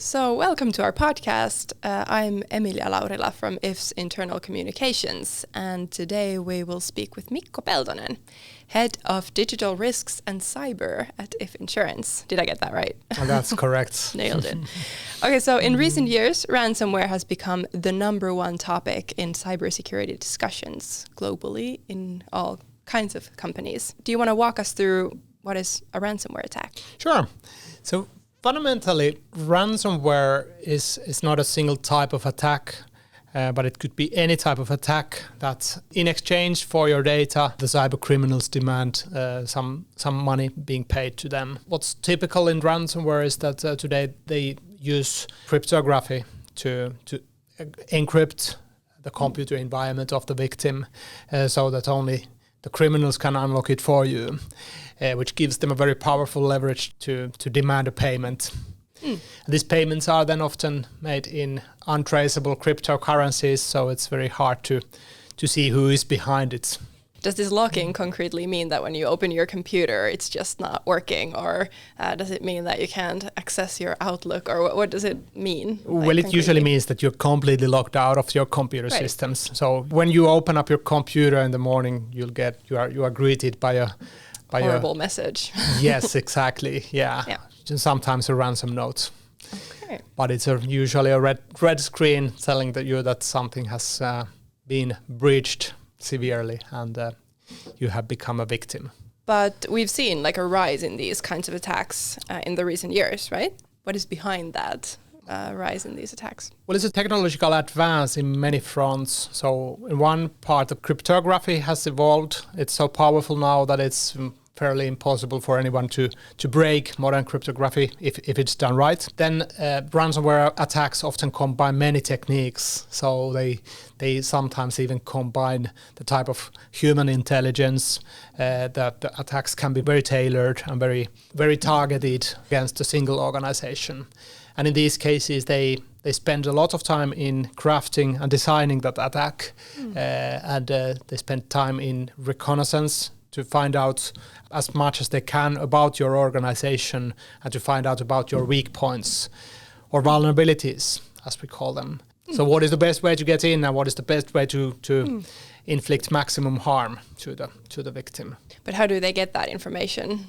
So welcome to our podcast. I'm Emilia Laurila from IF's Internal Communications, and today we will speak with Mikko Peltonen, Head of Digital Risks and Cyber at IF Insurance. Did I get that right? Oh, that's correct. Nailed it. Okay, so in recent years, ransomware has become the number one topic in cybersecurity discussions globally in all kinds of companies. Do you want to walk us through what is a ransomware attack? Sure. So fundamentally, ransomware is not a single type of attack, but it could be any type of attack that in exchange for your data, the cyber criminals demand some money being paid to them. What's typical in ransomware is that today they use cryptography to encrypt the computer environment of the victim so that only the criminals can unlock it for you, which gives them a very powerful leverage to demand a payment. These payments are then often made in untraceable cryptocurrencies, so it's very hard to see who is behind it. Does this locking concretely mean that when you open your computer, it's just not working? Or does it mean that you can't access your Outlook? Or what does it mean? Well, it usually means that you're completely locked out of your computer systems. So when you open up your computer in the morning, you are greeted by a horrible message. Yes, exactly. Yeah. Sometimes a ransom note. Okay. But it's usually a red screen telling that something has been breached severely and you have become a victim. But we've seen like a rise in these kinds of attacks in the recent years, right? What is behind that rise in these attacks? Well, it's a technological advance in many fronts. So in one part, the cryptography has evolved. It's so powerful now that it's fairly impossible for anyone to break modern cryptography if it's done right. Then ransomware attacks often combine many techniques. So they sometimes even combine the type of human intelligence. The attacks can be very tailored and very, very targeted against a single organization. And in these cases, they spend a lot of time in crafting and designing that attack. And they spend time in reconnaissance to find out as much as they can about your organization and to find out about your weak points or vulnerabilities, as we call them. So what is the best way to get in and what is the best way to inflict maximum harm to the victim? But how do they get that information?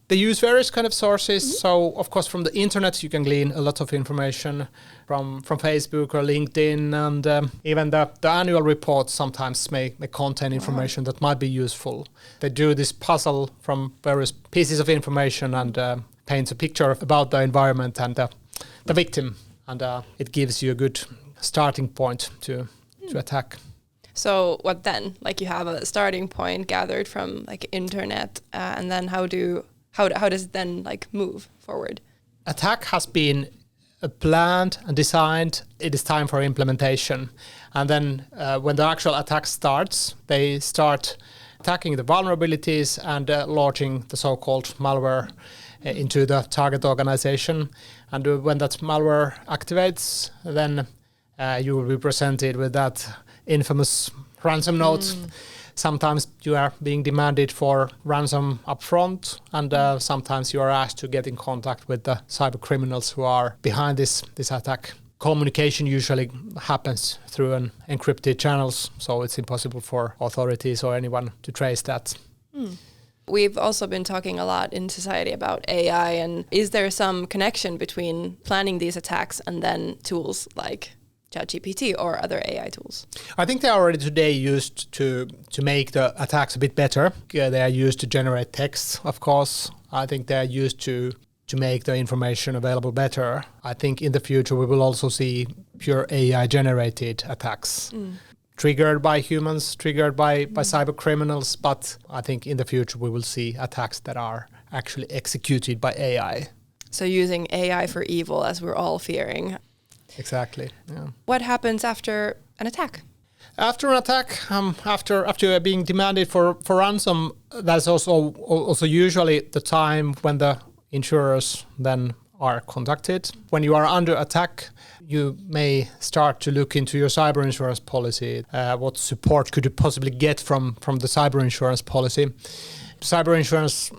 They use various kind of sources. So, of course, from the internet, you can glean a lot of information from Facebook or LinkedIn. And even the annual reports sometimes may contain information that might be useful. They do this puzzle from various pieces of information and paints a picture about the environment and the victim. And it gives you a good starting point to attack. So what then? Like you have a starting point gathered from like internet and then how does it then like move forward? Attack has been planned and designed. It is time for implementation. And then when the actual attack starts, they start attacking the vulnerabilities and launching the so-called malware into the target organization. And when that malware activates, then you will be presented with that infamous ransom note. Sometimes you are being demanded for ransom upfront, and sometimes you are asked to get in contact with the cyber criminals who are behind this attack. Communication usually happens through an encrypted channels, so it's impossible for authorities or anyone to trace that. We've also been talking a lot in society about AI, and is there some connection between planning these attacks and then tools like ChatGPT or other AI tools? I think they are already today used to make the attacks a bit better. They are used to generate text, of course. I think they are used to make the information available better. I think in the future we will also see pure AI-generated attacks. Triggered by humans, triggered by cyber criminals, but I think in the future we will see attacks that are actually executed by AI. So using AI for evil, as we're all fearing. Exactly. Yeah. What happens after an attack? After an attack, after being demanded for ransom, that's also usually the time when the insurers then are contacted. When you are under attack, you may start to look into your cyber insurance policy. What support could you possibly get from the cyber insurance policy? Cyber insurance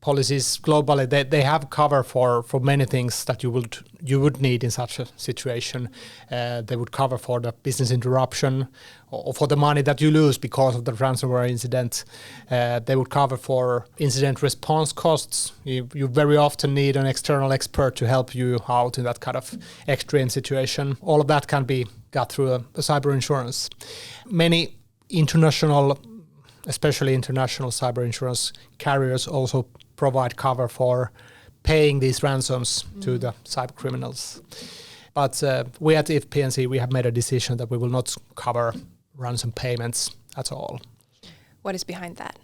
policies globally, they have cover for many things that you would need in such a situation. They would cover for the business interruption or for the money that you lose because of the ransomware incident. They would cover for incident response costs. You very often need an external expert to help you out in that kind of extreme situation. All of that can be got through a cyber insurance. Many especially international cyber insurance carriers also provide cover for paying these ransoms to the cyber criminals. But we at IF P&C, we have made a decision that we will not cover ransom payments at all. What is behind that?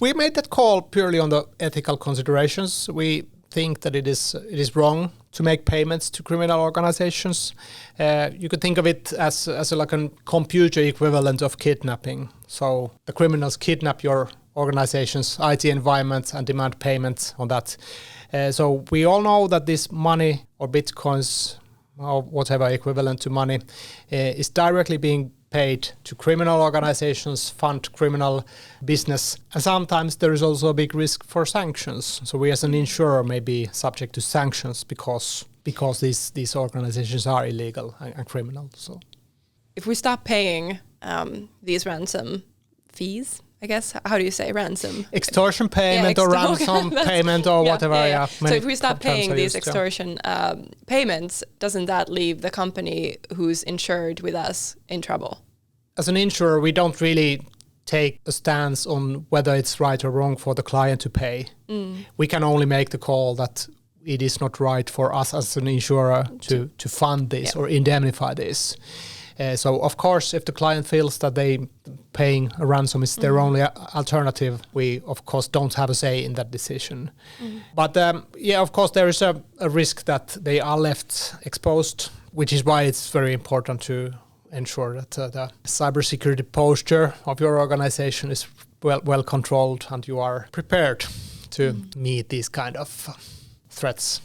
We made that call purely on the ethical considerations. We think that it is wrong to make payments to criminal organizations. You could think of it as like a computer equivalent of kidnapping. So the criminals kidnap your organization's IT environment and demand payment on that. So we all know that this money or bitcoins or whatever equivalent to money is directly being paid to criminal organizations, fund criminal business. And sometimes there is also a big risk for sanctions. So we as an insurer may be subject to sanctions because these organizations are illegal and criminal. So if we stop paying these ransom fees, I guess, how do you say ransom? Extortion payment or ransom payment or whatever. Yeah. So if we stop paying these extortion payments, doesn't that leave the company who's insured with us in trouble? As an insurer, we don't really take a stance on whether it's right or wrong for the client to pay. We can only make the call that it is not right for us as an insurer to fund this or indemnify this. So, of course, if the client feels that paying a ransom is their only alternative, we, of course, don't have a say in that decision. But, of course, there is a risk that they are left exposed, which is why it's very important to ensure that the cybersecurity posture of your organization is well controlled and you are prepared to meet these kind of threats.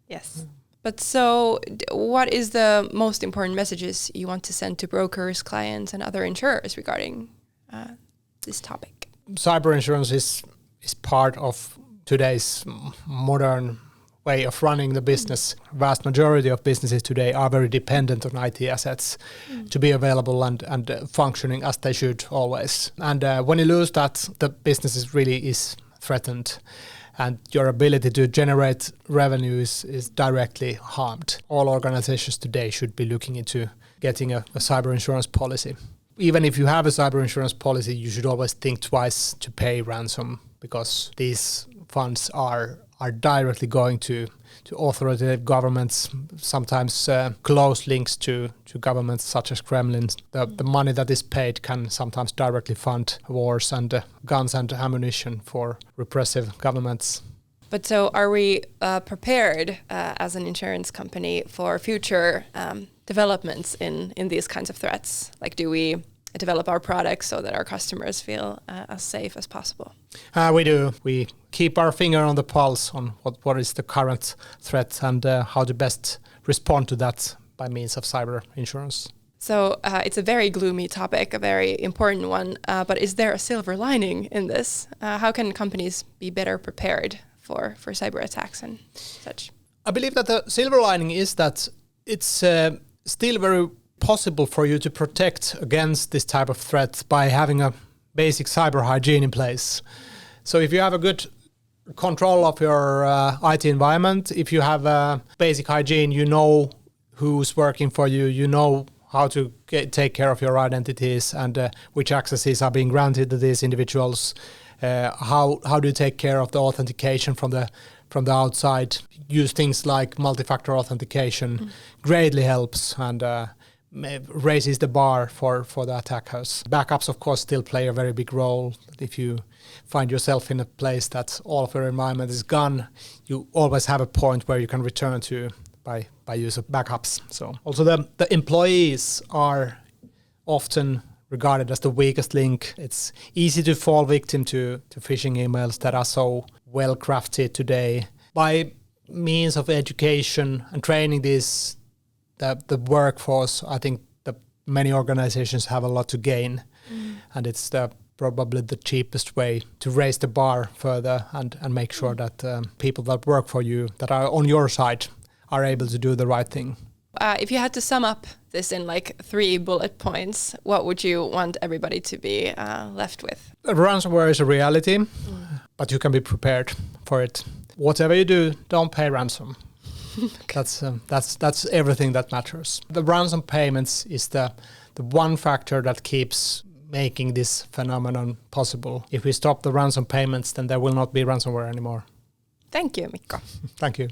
Yes. But so what is the most important messages you want to send to brokers, clients, and other insurers regarding this topic? Cyber insurance is part of today's modern way of running the business. Vast majority of businesses today are very dependent on IT assets to be available and functioning as they should always. And when you lose that, the business is threatened. And your ability to generate revenue is directly harmed. All organizations today should be looking into getting a cyber insurance policy. Even if you have a cyber insurance policy, you should always think twice to pay ransom because these funds are directly going to authoritative governments, sometimes close links to governments such as Kremlin. The money that is paid can sometimes directly fund wars and guns and ammunition for repressive governments. But so are we prepared as an insurance company for future developments in these kinds of threats? Like, do we develop our products so that our customers feel as safe as possible? We do. We keep our finger on the pulse on what is the current threat and how to best respond to that by means of cyber insurance. So it's a very gloomy topic, a very important one, but is there a silver lining in this? How can companies be better prepared for cyber attacks and such? I believe that the silver lining is that it's still very possible for you to protect against this type of threat by having a basic cyber hygiene in place. So if you have a good control of your IT environment, if you have a basic hygiene, you know who's working for you, you know how to take care of your identities and which accesses are being granted to these individuals. How do you take care of the authentication from the outside? Use things like multi-factor authentication greatly helps and raises the bar for the attackers. Backups, of course, still play a very big role. If you find yourself in a place that all of your environment is gone, you always have a point where you can return to by use of backups. So also the employees are often regarded as the weakest link. It's easy to fall victim to phishing emails that are so well crafted today. By means of education and training the workforce, I think that many organizations have a lot to gain. And it's the probably the cheapest way to raise the bar further and make sure that people that work for you, that are on your side, are able to do the right thing. If you had to sum up this in like 3 bullet points, what would you want everybody to be left with? Ransomware is a reality, but you can be prepared for it. Whatever you do, don't pay ransom. Okay. That's everything that matters. The ransom payments is the one factor that keeps making this phenomenon possible. If we stop the ransom payments, then there will not be ransomware anymore. Thank you, Mikko. Thank you.